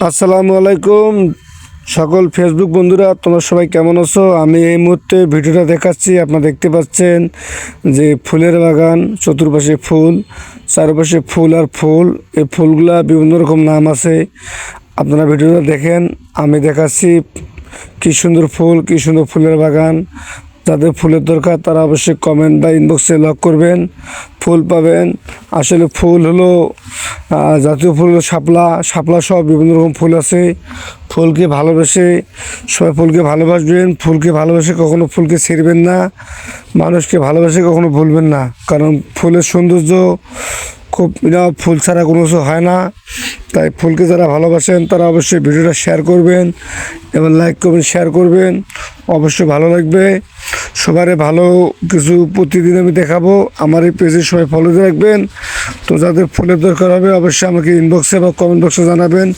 আসসালামু আলাইকুম সকল ফেসবুক বন্ধুরা, তোমরা সবাই কেমন আছো? আমি এই মুহূর্তে ভিডিওটা দেখাচ্ছি। আপনারা দেখতে পাচ্ছেন যে ফুলের বাগান, চতুর্পাশে ফুল, চারপাশে ফুল আর ফুল। এই ফুলগুলা বিভিন্ন রকম নাম আছে, আপনারা ভিডিওটা দেখেন। আমি দেখাচ্ছি কি সুন্দর ফুল, কি সুন্দর ফুলের বাগান। যাদের ফুলের দরকার তারা অবশ্যই কমেন্ট বা ইনবক্সে লক করবেন, ফুল পাবেন। আসলে ফুল হলো জাতীয় ফুল হলো শাপলা সহ বিভিন্ন রকম ফুল আছে। ফুলকে ভালোবেসে সবাই ফুলকে ভালোবাসবেন, ফুলকে ভালোবেসে কখনো ফুলকে ছেড়বেন না, মানুষকে ভালোবেসে কখনো ভুলবেন না। কারণ ফুলের সৌন্দর্য খুব, ফুল ছাড়া কোনো কিছু হয় না। তাই ফুলকে যারা ভালোবাসেন তারা অবশ্যই ভিডিওটা শেয়ার করবেন এবং লাইক করবেন, শেয়ার করবেন, অবশ্যই ভালো লাগবে। সবারে ভালো কিছু প্রতিদিন আমি দেখাবো। আমার এই পেজে সবাই ফলো দিয়ে রাখবেন। তো যাদের ফুলের দরকার হবে অবশ্যই আমাকে ইনবক্সে বা কমেন্ট বক্সে জানাবেন।